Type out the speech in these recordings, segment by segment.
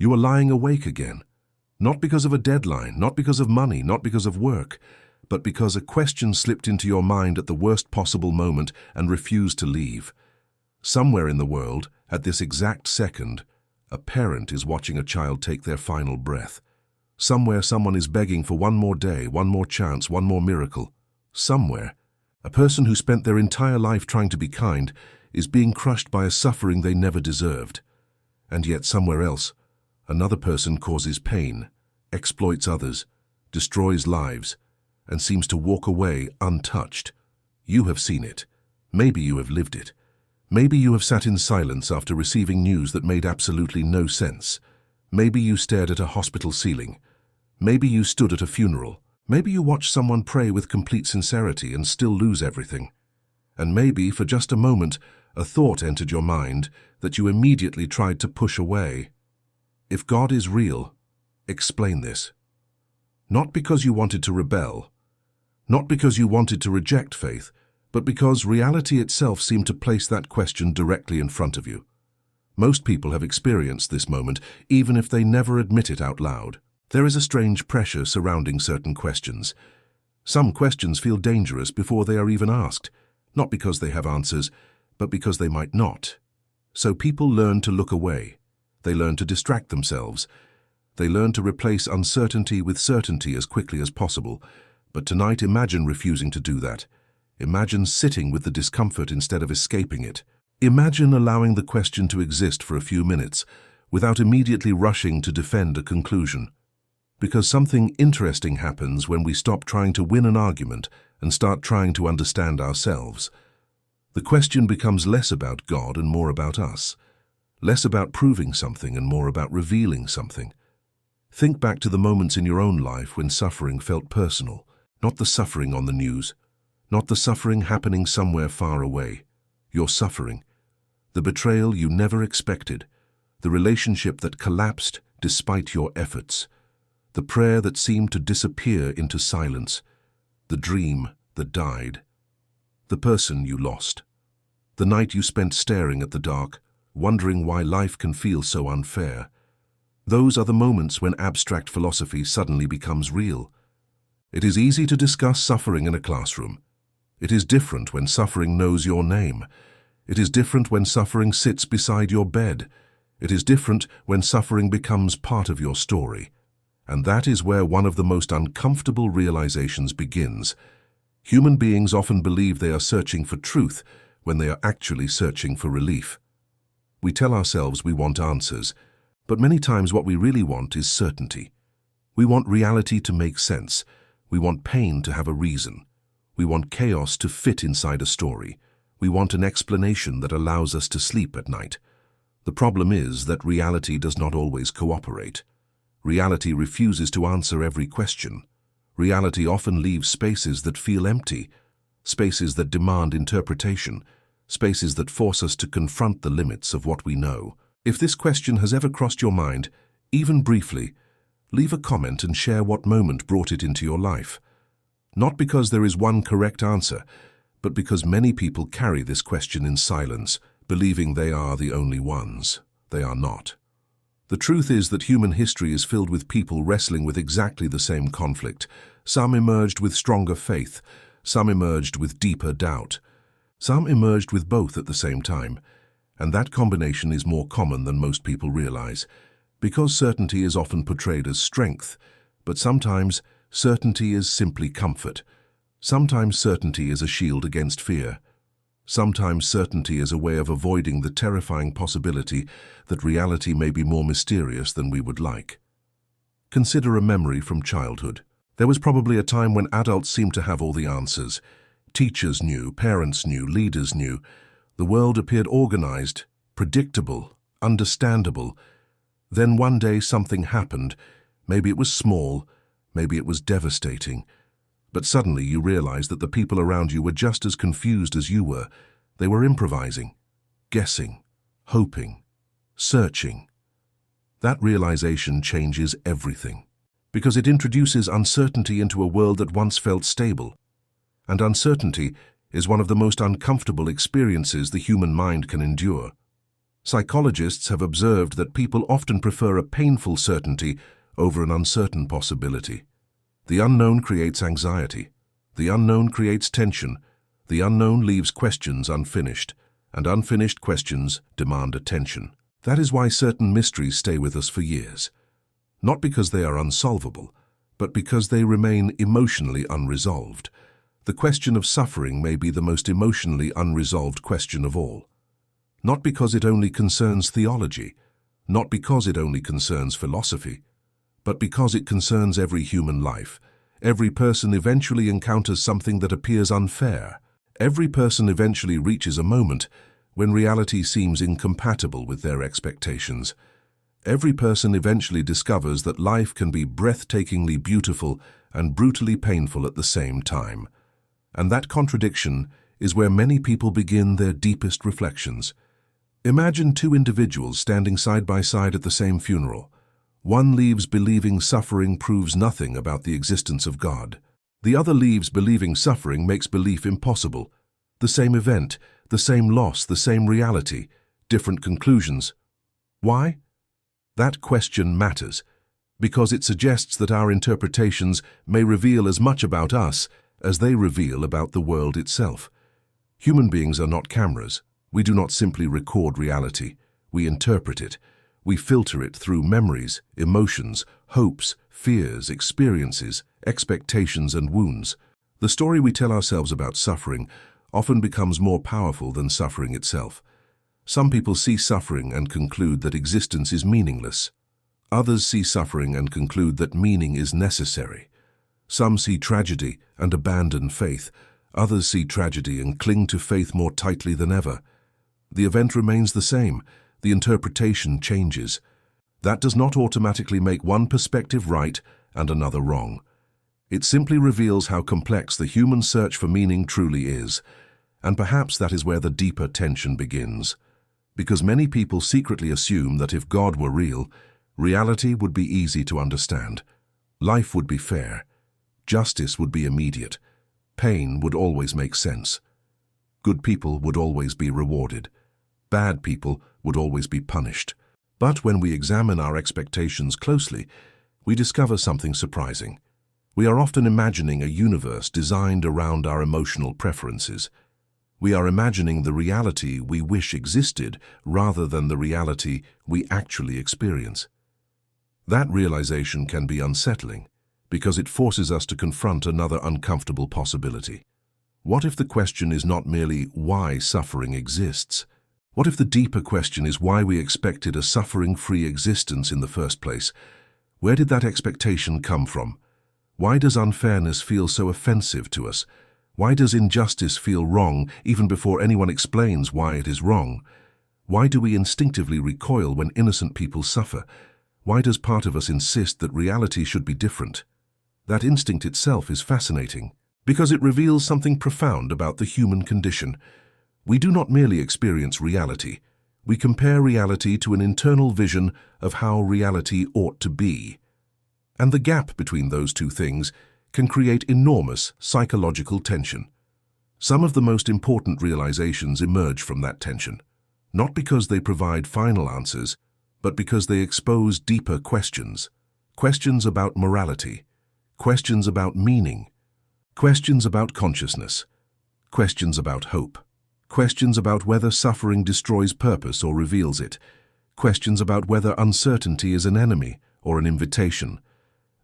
You are lying awake again, not because of a deadline, not because of money, not because of work, but because a question slipped into your mind at the worst possible moment and refused to leave. Somewhere in the world, at this exact second, a parent is watching a child take their final breath. Somewhere someone is begging for one more day, one more chance, one more miracle. Somewhere, a person who spent their entire life trying to be kind is being crushed by a suffering they never deserved. And yet somewhere else, another person causes pain, exploits others, destroys lives, and seems to walk away untouched. You have seen it. Maybe you have lived it. Maybe you have sat in silence after receiving news that made absolutely no sense. Maybe you stared at a hospital ceiling. Maybe you stood at a funeral. Maybe you watched someone pray with complete sincerity and still lose everything. And maybe, for just a moment, a thought entered your mind that you immediately tried to push away. If God is real, explain this. Not because you wanted to rebel, not because you wanted to reject faith, but because reality itself seemed to place that question directly in front of you. Most people have experienced this moment, even if they never admit it out loud. There is a strange pressure surrounding certain questions. Some questions feel dangerous before they are even asked, not because they have answers, but because they might not. So people learn to look away. They learn to distract themselves. They learn to replace uncertainty with certainty as quickly as possible. But tonight, imagine refusing to do that. Imagine sitting with the discomfort instead of escaping it. Imagine allowing the question to exist for a few minutes without immediately rushing to defend a conclusion. Because something interesting happens when we stop trying to win an argument and start trying to understand ourselves. The question becomes less about God and more about us, less about proving something and more about revealing something. Think back to the moments in your own life when suffering felt personal, not the suffering on the news, not the suffering happening somewhere far away. Your suffering, the betrayal you never expected, the relationship that collapsed despite your efforts, the prayer that seemed to disappear into silence, the dream that died, the person you lost, the night you spent staring at the dark, wondering why life can feel so unfair. Those are the moments when abstract philosophy suddenly becomes real. It is easy to discuss suffering in a classroom. It is different when suffering knows your name. It is different when suffering sits beside your bed. It is different when suffering becomes part of your story. And that is where one of the most uncomfortable realizations begins. Human beings often believe they are searching for truth when they are actually searching for relief. We tell ourselves we want answers, but many times what we really want is certainty. We want reality to make sense. We want pain to have a reason. We want chaos to fit inside a story. We want an explanation that allows us to sleep at night. The problem is that reality does not always cooperate. Reality refuses to answer every question. Reality often leaves spaces that feel empty, spaces that demand interpretation, spaces that force us to confront the limits of what we know. If this question has ever crossed your mind, even briefly, leave a comment and share what moment brought it into your life. Not because there is one correct answer, but because many people carry this question in silence, believing they are the only ones. They are not. The truth is that human history is filled with people wrestling with exactly the same conflict. Some emerged with stronger faith, some emerged with deeper doubt, some emerged with both at the same time, and that combination is more common than most people realize. Because certainty is often portrayed as strength, but sometimes certainty is simply comfort. Sometimes certainty is a shield against fear. Sometimes certainty is a way of avoiding the terrifying possibility that reality may be more mysterious than we would like. Consider a memory from childhood. There was probably a time when adults seemed to have all the answers. Teachers knew, parents knew, leaders knew. The world appeared organized, predictable, understandable. Then one day something happened. Maybe it was small, maybe it was devastating. But suddenly you realized that the people around you were just as confused as you were. They were improvising, guessing, hoping, searching. That realization changes everything, because it introduces uncertainty into a world that once felt stable. And uncertainty is one of the most uncomfortable experiences the human mind can endure. Psychologists have observed that people often prefer a painful certainty over an uncertain possibility. The unknown creates anxiety. The unknown creates tension. The unknown leaves questions unfinished, and unfinished questions demand attention. That is why certain mysteries stay with us for years. Not because they are unsolvable, but because they remain emotionally unresolved. The question of suffering may be the most emotionally unresolved question of all. Not because it only concerns theology, not because it only concerns philosophy, but because it concerns every human life. Every person eventually encounters something that appears unfair. Every person eventually reaches a moment when reality seems incompatible with their expectations. Every person eventually discovers that life can be breathtakingly beautiful and brutally painful at the same time. And that contradiction is where many people begin their deepest reflections. Imagine two individuals standing side by side at the same funeral. One leaves believing suffering proves nothing about the existence of God. The other leaves believing suffering makes belief impossible. The same event, the same loss, the same reality, different conclusions. Why? That question matters, because it suggests that our interpretations may reveal as much about us as they reveal about the world itself. Human beings are not cameras. We do not simply record reality. We interpret it. We filter it through memories, emotions, hopes, fears, experiences, expectations, and wounds. The story we tell ourselves about suffering often becomes more powerful than suffering itself. Some people see suffering and conclude that existence is meaningless. Others see suffering and conclude that meaning is necessary. Some see tragedy and abandon faith. Others see tragedy and cling to faith more tightly than ever. The event remains the same. The interpretation changes. That does not automatically make one perspective right and another wrong. It simply reveals how complex the human search for meaning truly is. And perhaps that is where the deeper tension begins. Because many people secretly assume that if God were real, reality would be easy to understand. Life would be fair. Justice would be immediate. Pain would always make sense. Good people would always be rewarded. Bad people would always be punished. But when we examine our expectations closely, we discover something surprising. We are often imagining a universe designed around our emotional preferences. We are imagining the reality we wish existed rather than the reality we actually experience. That realization can be unsettling because it forces us to confront another uncomfortable possibility. What if the question is not merely why suffering exists? What if the deeper question is why we expected a suffering-free existence in the first place? Where did that expectation come from? Why does unfairness feel so offensive to us? Why does injustice feel wrong even before anyone explains why it is wrong? Why do we instinctively recoil when innocent people suffer? Why does part of us insist that reality should be different? That instinct itself is fascinating, because it reveals something profound about the human condition. We do not merely experience reality. We compare reality to an internal vision of how reality ought to be. And the gap between those two things can create enormous psychological tension. Some of the most important realizations emerge from that tension, not because they provide final answers, but because they expose deeper questions. Questions about morality, questions about meaning, questions about consciousness, questions about hope, questions about whether suffering destroys purpose or reveals it, questions about whether uncertainty is an enemy or an invitation.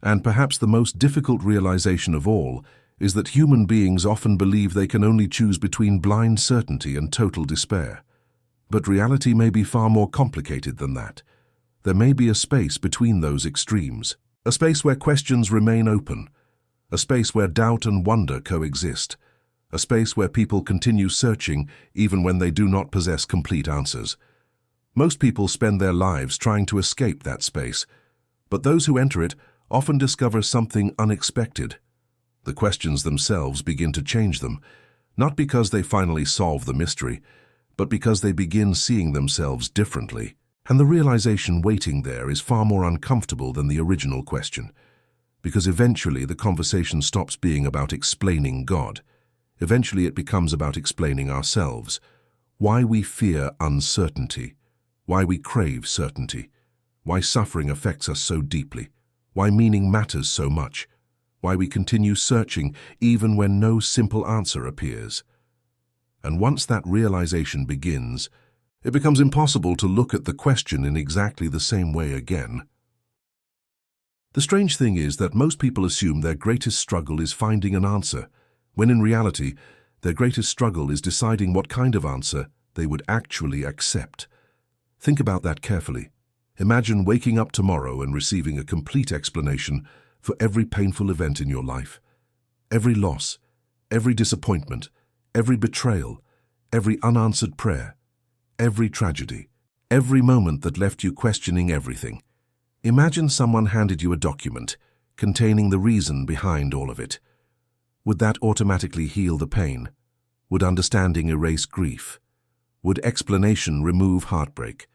And perhaps the most difficult realization of all is that human beings often believe they can only choose between blind certainty and total despair. But reality may be far more complicated than that. There may be a space between those extremes, a space where questions remain open, a space where doubt and wonder coexist, a space where people continue searching even when they do not possess complete answers. Most people spend their lives trying to escape that space, but those who enter it often discover something unexpected. The questions themselves begin to change them, not because they finally solve the mystery, but because they begin seeing themselves differently. And the realization waiting there is far more uncomfortable than the original question, because eventually the conversation stops being about explaining God. Eventually it becomes about explaining ourselves, why we fear uncertainty, why we crave certainty, why suffering affects us so deeply, why meaning matters so much, why we continue searching even when no simple answer appears. And once that realization begins, it becomes impossible to look at the question in exactly the same way again. The strange thing is that most people assume their greatest struggle is finding an answer, when in reality, their greatest struggle is deciding what kind of answer they would actually accept. Think about that carefully. Imagine waking up tomorrow and receiving a complete explanation for every painful event in your life. Every loss, every disappointment, every betrayal, every unanswered prayer, every tragedy, every moment that left you questioning everything. Imagine someone handed you a document containing the reason behind all of it. Would that automatically heal the pain? Would understanding erase grief? Would explanation remove heartbreak?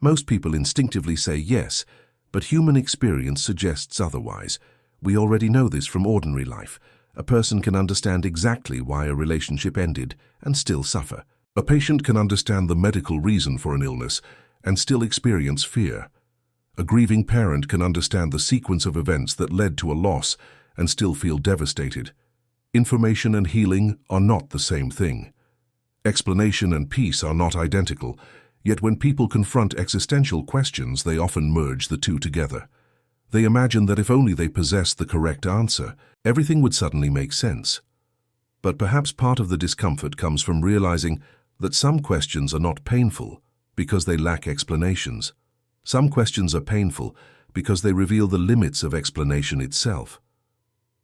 Most people instinctively say yes, but human experience suggests otherwise. We already know this from ordinary life. A person can understand exactly why a relationship ended and still suffer. A patient can understand the medical reason for an illness and still experience fear. A grieving parent can understand the sequence of events that led to a loss and still feel devastated. Information and healing are not the same thing. Explanation and peace are not identical, yet when people confront existential questions, they often merge the two together. They imagine that if only they possessed the correct answer, everything would suddenly make sense. But perhaps part of the discomfort comes from realizing that some questions are not painful because they lack explanations. Some questions are painful because they reveal the limits of explanation itself.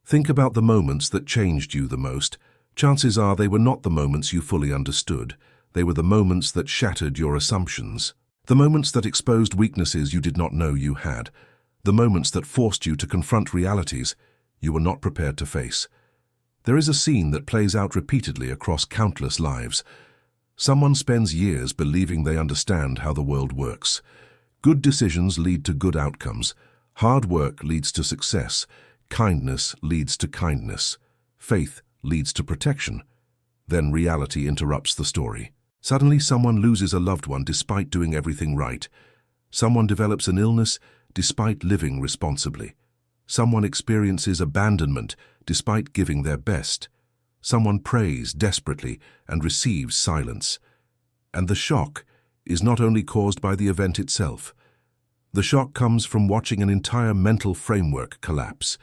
Think about the moments that changed you the most. Chances are they were not the moments you fully understood. They were the moments that shattered your assumptions. The moments that exposed weaknesses you did not know you had. The moments that forced you to confront realities you were not prepared to face. There is a scene that plays out repeatedly across countless lives. Someone spends years believing they understand how the world works. Good decisions lead to good outcomes. Hard work leads to success. Kindness leads to kindness. Faith leads to protection. Then reality interrupts the story. Suddenly someone loses a loved one despite doing everything right. Someone develops an illness despite living responsibly. Someone experiences abandonment despite giving their best. Someone prays desperately and receives silence. And the shock is not only caused by the event itself. The shock comes from watching an entire mental framework collapse,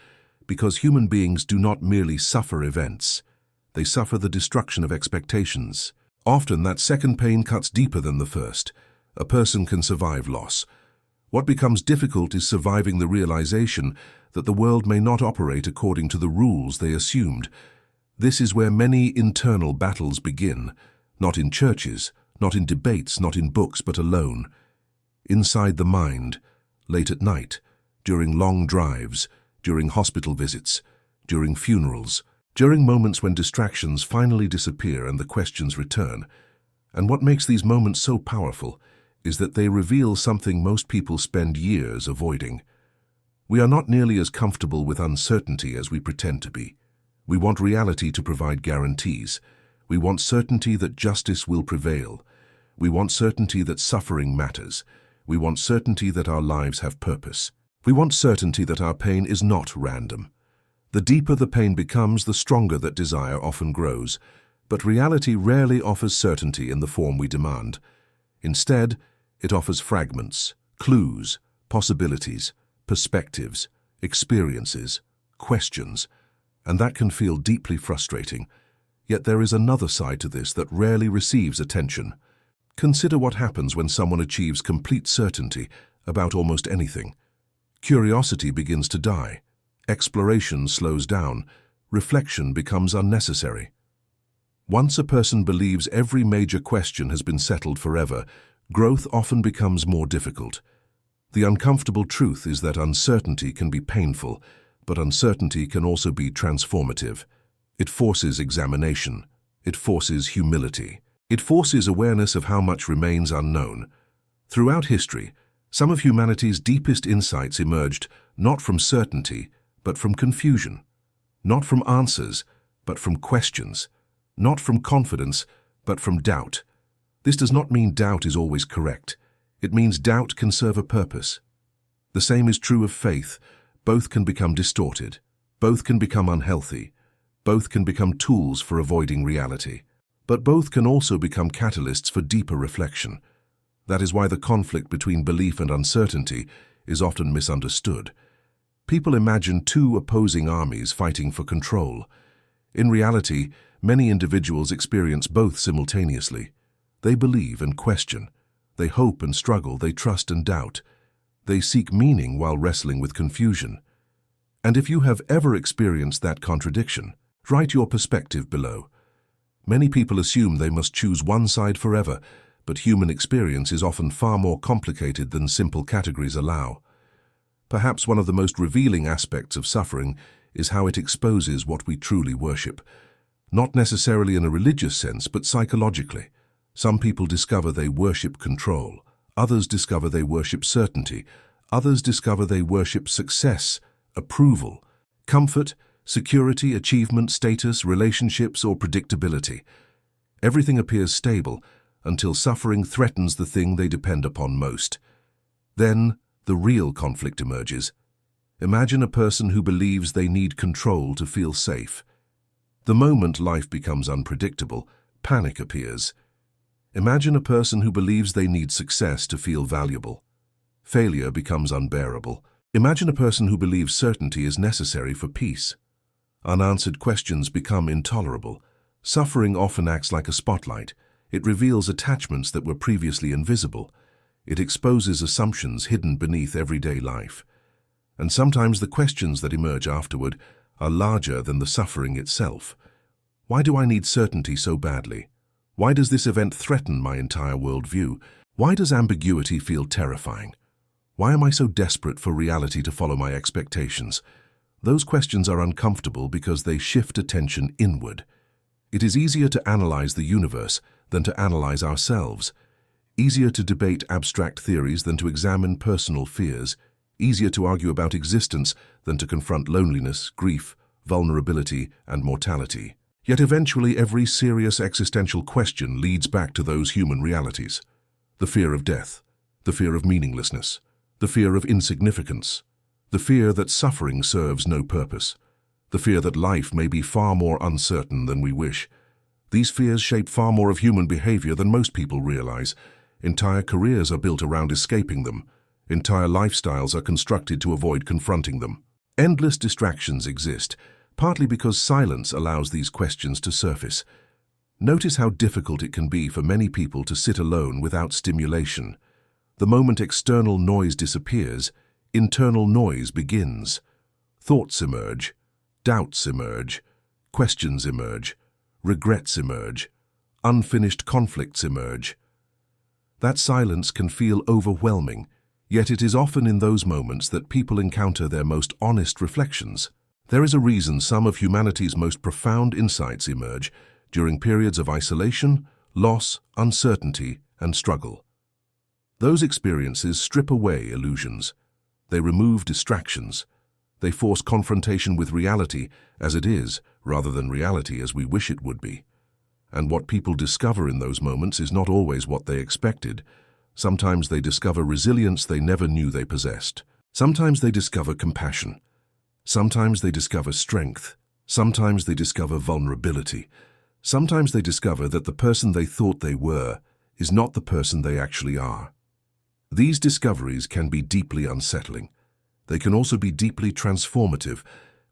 because human beings do not merely suffer events. They suffer the destruction of expectations. Often that second pain cuts deeper than the first. A person can survive loss. What becomes difficult is surviving the realization that the world may not operate according to the rules they assumed. This is where many internal battles begin, not in churches, not in debates, not in books, but alone. Inside the mind, late at night, during long drives, during hospital visits, during funerals, during moments when distractions finally disappear and the questions return. And what makes these moments so powerful is that they reveal something most people spend years avoiding. We are not nearly as comfortable with uncertainty as we pretend to be. We want reality to provide guarantees. We want certainty that justice will prevail. We want certainty that suffering matters. We want certainty that our lives have purpose. We want certainty that our pain is not random. The deeper the pain becomes, the stronger that desire often grows. But reality rarely offers certainty in the form we demand. Instead, it offers fragments, clues, possibilities, perspectives, experiences, questions, and that can feel deeply frustrating. Yet there is another side to this that rarely receives attention. Consider what happens when someone achieves complete certainty about almost anything. Curiosity begins to die. Exploration slows down. Reflection becomes unnecessary. Once a person believes every major question has been settled forever, growth often becomes more difficult. The uncomfortable truth is that uncertainty can be painful, but uncertainty can also be transformative. It forces examination. It forces humility. It forces awareness of how much remains unknown. Throughout history, some of humanity's deepest insights emerged not from certainty, but from confusion. Not from answers, but from questions. Not from confidence, but from doubt. This does not mean doubt is always correct. It means doubt can serve a purpose. The same is true of faith. Both can become distorted. Both can become unhealthy. Both can become tools for avoiding reality. But both can also become catalysts for deeper reflection. That is why the conflict between belief and uncertainty is often misunderstood. People imagine two opposing armies fighting for control. In reality, many individuals experience both simultaneously. They believe and question. They hope and struggle. They trust and doubt. They seek meaning while wrestling with confusion. And if you have ever experienced that contradiction, write your perspective below. Many people assume they must choose one side forever, but human experience is often far more complicated than simple categories allow. Perhaps one of the most revealing aspects of suffering is how it exposes what we truly worship. Not necessarily in a religious sense, but psychologically. Some people discover they worship control. Others discover they worship certainty. Others discover they worship success, approval, comfort, security, achievement, status, relationships, or predictability. Everything appears stable until suffering threatens the thing they depend upon most. Then, the real conflict emerges. Imagine a person who believes they need control to feel safe. The moment life becomes unpredictable, panic appears. Imagine a person who believes they need success to feel valuable. Failure becomes unbearable. Imagine a person who believes certainty is necessary for peace. Unanswered questions become intolerable. Suffering often acts like a spotlight. It reveals attachments that were previously invisible. It exposes assumptions hidden beneath everyday life. And sometimes the questions that emerge afterward are larger than the suffering itself. Why do I need certainty so badly? Why does this event threaten my entire worldview? Why does ambiguity feel terrifying? Why am I so desperate for reality to follow my expectations? Those questions are uncomfortable because they shift attention inward. It is easier to analyze the universe than to analyze ourselves. Easier to debate abstract theories than to examine personal fears. Easier to argue about existence than to confront loneliness, grief, vulnerability, and mortality. Yet eventually every serious existential question leads back to those human realities. The fear of death, the fear of meaninglessness, the fear of insignificance, the fear that suffering serves no purpose, the fear that life may be far more uncertain than we wish. These fears shape far more of human behavior than most people realize. Entire careers are built around escaping them. Entire lifestyles are constructed to avoid confronting them. Endless distractions exist, partly because silence allows these questions to surface. Notice how difficult it can be for many people to sit alone without stimulation. The moment external noise disappears, internal noise begins. Thoughts emerge, doubts emerge, questions emerge, regrets emerge, unfinished conflicts emerge. That silence can feel overwhelming, yet it is often in those moments that people encounter their most honest reflections. There is a reason some of humanity's most profound insights emerge during periods of isolation, loss, uncertainty, and struggle. Those experiences strip away illusions. They remove distractions. They force confrontation with reality as it is, rather than reality as we wish it would be. And what people discover in those moments is not always what they expected. Sometimes they discover resilience they never knew they possessed. Sometimes they discover compassion. Sometimes they discover strength. Sometimes they discover vulnerability. Sometimes they discover that the person they thought they were is not the person they actually are. These discoveries can be deeply unsettling. They can also be deeply transformative,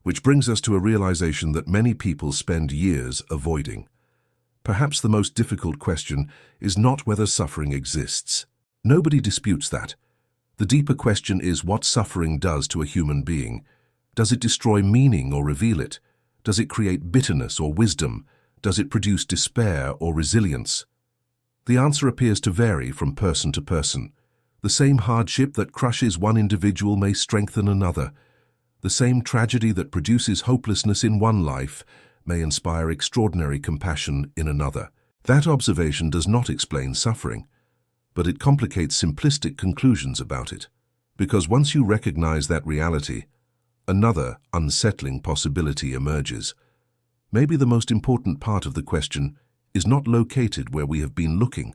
which brings us to a realization that many people spend years avoiding. Perhaps the most difficult question is not whether suffering exists. Nobody disputes that. The deeper question is what suffering does to a human being. Does it destroy meaning or reveal it? Does it create bitterness or wisdom? Does it produce despair or resilience? The answer appears to vary from person to person. The same hardship that crushes one individual may strengthen another. The same tragedy that produces hopelessness in one life may inspire extraordinary compassion in another. That observation does not explain suffering, but it complicates simplistic conclusions about it. Because once you recognize that reality, another unsettling possibility emerges. Maybe the most important part of the question is not located where we have been looking,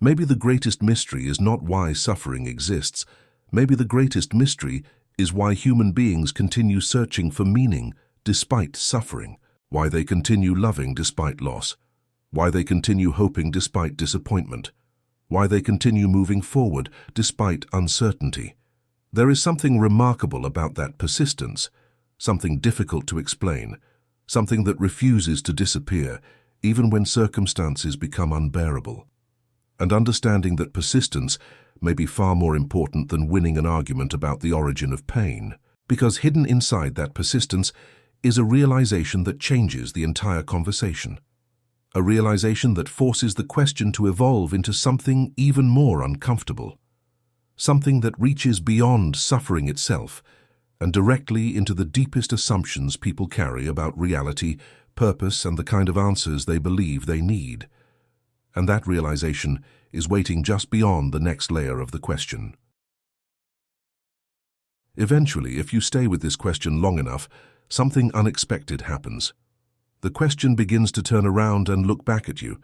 Maybe the greatest mystery is not why suffering exists. Maybe the greatest mystery is why human beings continue searching for meaning despite suffering, why they continue loving despite loss, why they continue hoping despite disappointment, why they continue moving forward despite uncertainty. There is something remarkable about that persistence, something difficult to explain, something that refuses to disappear even when circumstances become unbearable. And understanding that persistence may be far more important than winning an argument about the origin of pain, because hidden inside that persistence is a realization that changes the entire conversation. A realization that forces the question to evolve into something even more uncomfortable. Something that reaches beyond suffering itself and directly into the deepest assumptions people carry about reality, purpose, and the kind of answers they believe they need. And that realization is waiting just beyond the next layer of the question. Eventually, if you stay with this question long enough, something unexpected happens. The question begins to turn around and look back at you.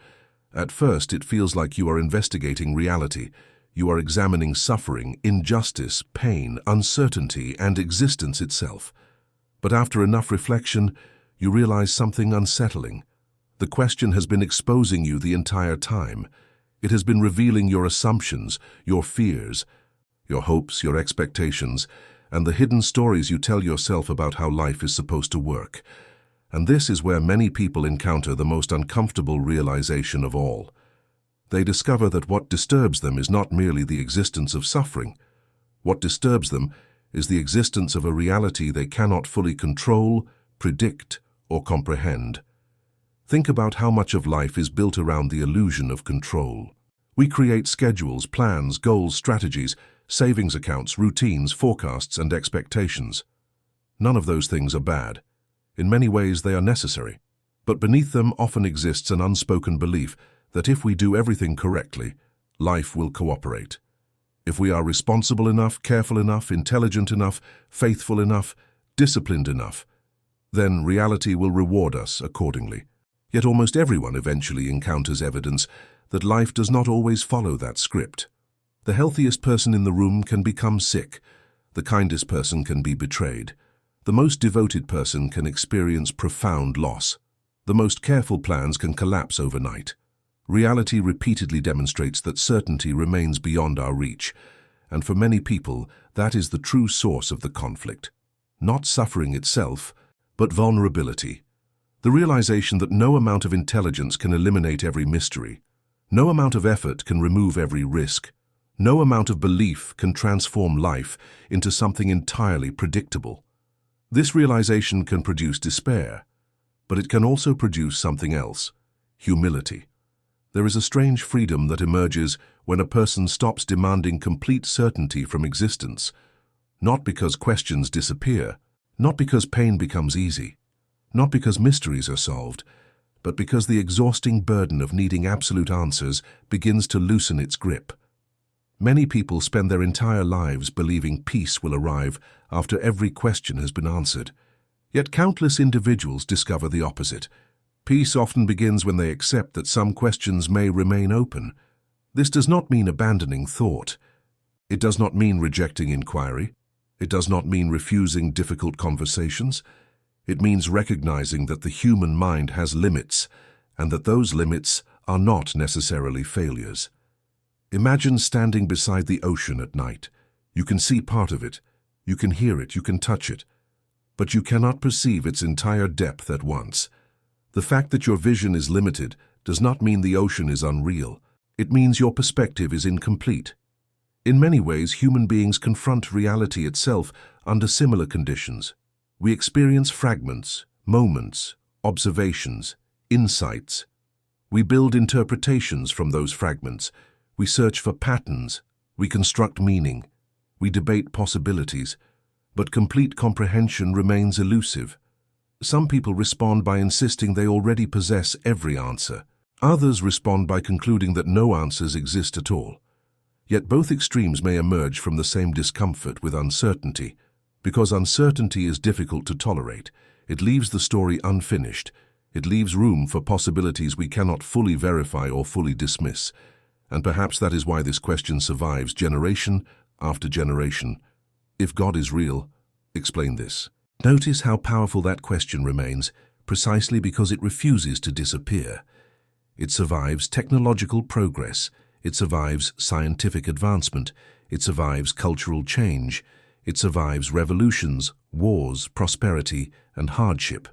At first, it feels like you are investigating reality. You are examining suffering, injustice, pain, uncertainty, and existence itself. But after enough reflection, you realize something unsettling. The question has been exposing you the entire time. It has been revealing your assumptions, your fears, your hopes, your expectations, and the hidden stories you tell yourself about how life is supposed to work. And this is where many people encounter the most uncomfortable realization of all. They discover that what disturbs them is not merely the existence of suffering. What disturbs them is the existence of a reality they cannot fully control, predict, or comprehend. Think about how much of life is built around the illusion of control. We create schedules, plans, goals, strategies, savings accounts, routines, forecasts, and expectations. None of those things are bad. In many ways, they are necessary. But beneath them often exists an unspoken belief that if we do everything correctly, life will cooperate. If we are responsible enough, careful enough, intelligent enough, faithful enough, disciplined enough, then reality will reward us accordingly. Yet almost everyone eventually encounters evidence that life does not always follow that script. The healthiest person in the room can become sick. The kindest person can be betrayed. The most devoted person can experience profound loss. The most careful plans can collapse overnight. Reality repeatedly demonstrates that certainty remains beyond our reach, and for many people, that is the true source of the conflict. Not suffering itself, but vulnerability. The realization that no amount of intelligence can eliminate every mystery. No amount of effort can remove every risk. No amount of belief can transform life into something entirely predictable. This realization can produce despair, but it can also produce something else: humility. There is a strange freedom that emerges when a person stops demanding complete certainty from existence, not because questions disappear, not because pain becomes easy, not because mysteries are solved, but because the exhausting burden of needing absolute answers begins to loosen its grip. Many people spend their entire lives believing peace will arrive after every question has been answered. Yet countless individuals discover the opposite. Peace often begins when they accept that some questions may remain open. This does not mean abandoning thought. It does not mean rejecting inquiry. It does not mean refusing difficult conversations. It means recognizing that the human mind has limits, and that those limits are not necessarily failures. Imagine standing beside the ocean at night. You can see part of it, you can hear it, you can touch it, but you cannot perceive its entire depth at once. The fact that your vision is limited does not mean the ocean is unreal. It means your perspective is incomplete. In many ways, human beings confront reality itself under similar conditions. We experience fragments, moments, observations, insights. We build interpretations from those fragments. We search for patterns. We construct meaning. We debate possibilities. But complete comprehension remains elusive. Some people respond by insisting they already possess every answer. Others respond by concluding that no answers exist at all. Yet both extremes may emerge from the same discomfort with uncertainty. Because uncertainty is difficult to tolerate, it leaves the story unfinished. It leaves room for possibilities we cannot fully verify or fully dismiss. And perhaps that is why this question survives generation after generation. If God is real, explain this. Notice how powerful that question remains, precisely because it refuses to disappear. It survives technological progress, it survives scientific advancement, it survives cultural change, it survives revolutions, wars, prosperity, and hardship.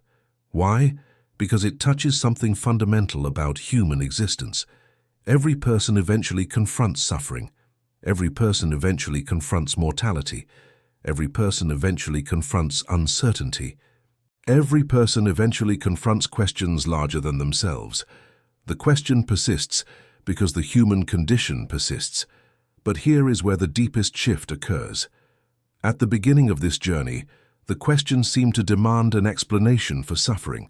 Why? Because it touches something fundamental about human existence. Every person eventually confronts suffering. Every person eventually confronts mortality. Every person eventually confronts uncertainty. Every person eventually confronts questions larger than themselves. The question persists because the human condition persists. But here is where the deepest shift occurs. At the beginning of this journey, the question seemed to demand an explanation for suffering.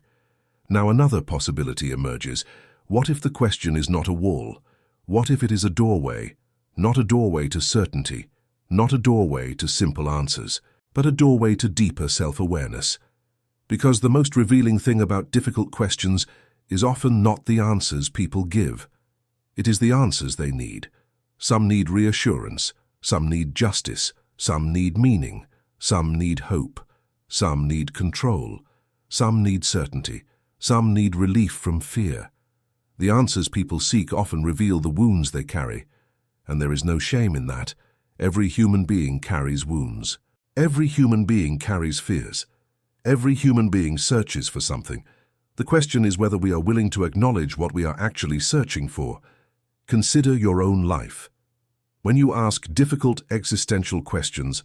Now another possibility emerges. What if the question is not a wall? What if it is a doorway? Not a doorway to certainty, not a doorway to simple answers, but a doorway to deeper self-awareness. Because the most revealing thing about difficult questions is often not the answers people give. It is the answers they need. Some need reassurance, some need justice, some need meaning, some need hope, some need control, some need certainty, some need relief from fear. The answers people seek often reveal the wounds they carry, and there is no shame in that. Every human being carries wounds. Every human being carries fears. Every human being searches for something. The question is whether we are willing to acknowledge what we are actually searching for. Consider your own life. When you ask difficult existential questions,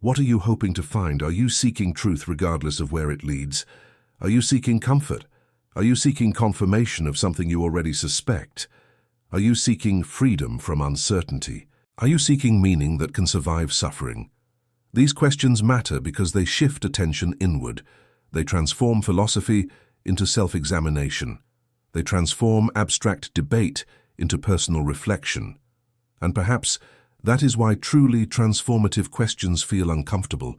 what are you hoping to find? Are you seeking truth regardless of where it leads? Are you seeking comfort? Are you seeking confirmation of something you already suspect? Are you seeking freedom from uncertainty? Are you seeking meaning that can survive suffering? These questions matter because they shift attention inward. They transform philosophy into self-examination. They transform abstract debate into personal reflection. And perhaps that is why truly transformative questions feel uncomfortable.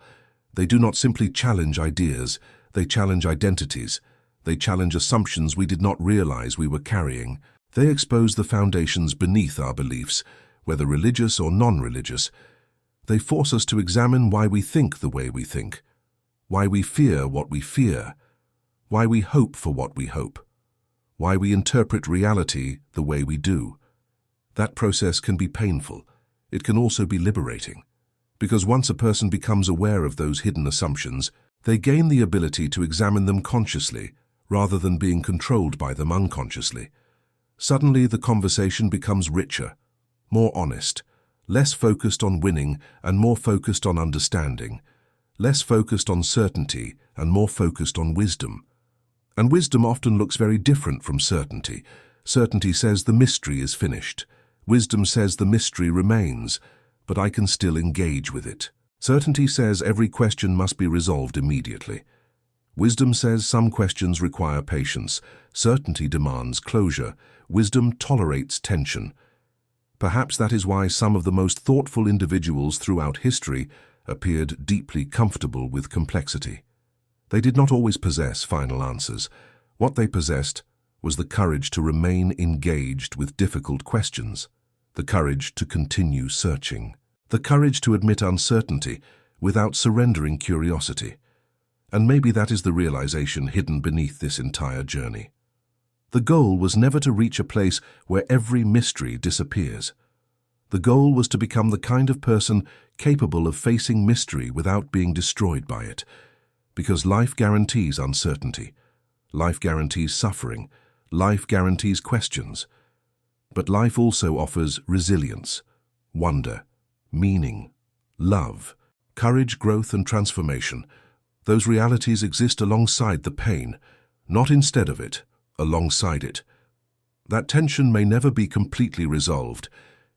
They do not simply challenge ideas, they challenge identities. They challenge assumptions we did not realize we were carrying. They expose the foundations beneath our beliefs, whether religious or non-religious. They force us to examine why we think the way we think, why we fear what we fear, why we hope for what we hope, why we interpret reality the way we do. That process can be painful. It can also be liberating. Because once a person becomes aware of those hidden assumptions, they gain the ability to examine them consciously, rather than being controlled by them unconsciously. Suddenly, the conversation becomes richer, more honest, less focused on winning and more focused on understanding, less focused on certainty and more focused on wisdom. And wisdom often looks very different from certainty. Certainty says the mystery is finished. Wisdom says the mystery remains, but I can still engage with it. Certainty says every question must be resolved immediately. Wisdom says some questions require patience. Certainty demands closure. Wisdom tolerates tension. Perhaps that is why some of the most thoughtful individuals throughout history appeared deeply comfortable with complexity. They did not always possess final answers. What they possessed was the courage to remain engaged with difficult questions, the courage to continue searching, the courage to admit uncertainty without surrendering curiosity. And maybe that is the realization hidden beneath this entire journey. The goal was never to reach a place where every mystery disappears. The goal was to become the kind of person capable of facing mystery without being destroyed by it. Because life guarantees uncertainty. Life guarantees suffering. Life guarantees questions. But life also offers resilience, wonder, meaning, love, courage, growth, and transformation. Those realities exist alongside the pain, not instead of it, alongside it. That tension may never be completely resolved,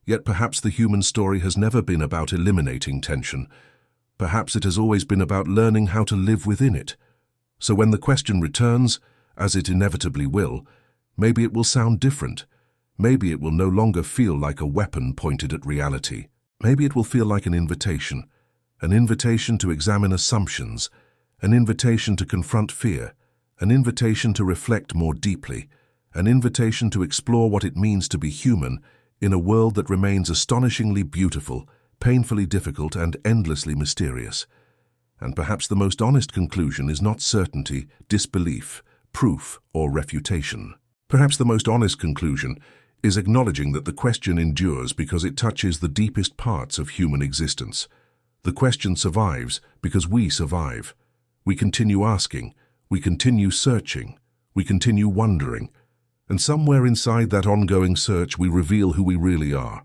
yet perhaps the human story has never been about eliminating tension. Perhaps it has always been about learning how to live within it. So when the question returns, as it inevitably will, maybe it will sound different. Maybe it will no longer feel like a weapon pointed at reality. Maybe it will feel like an invitation to examine assumptions, an invitation to confront fear, an invitation to reflect more deeply, an invitation to explore what it means to be human in a world that remains astonishingly beautiful, painfully difficult, and endlessly mysterious. And perhaps the most honest conclusion is not certainty, disbelief, proof, or refutation. Perhaps the most honest conclusion is acknowledging that the question endures because it touches the deepest parts of human existence. The question survives because we survive. We continue asking, we continue searching, we continue wondering, and somewhere inside that ongoing search we reveal who we really are.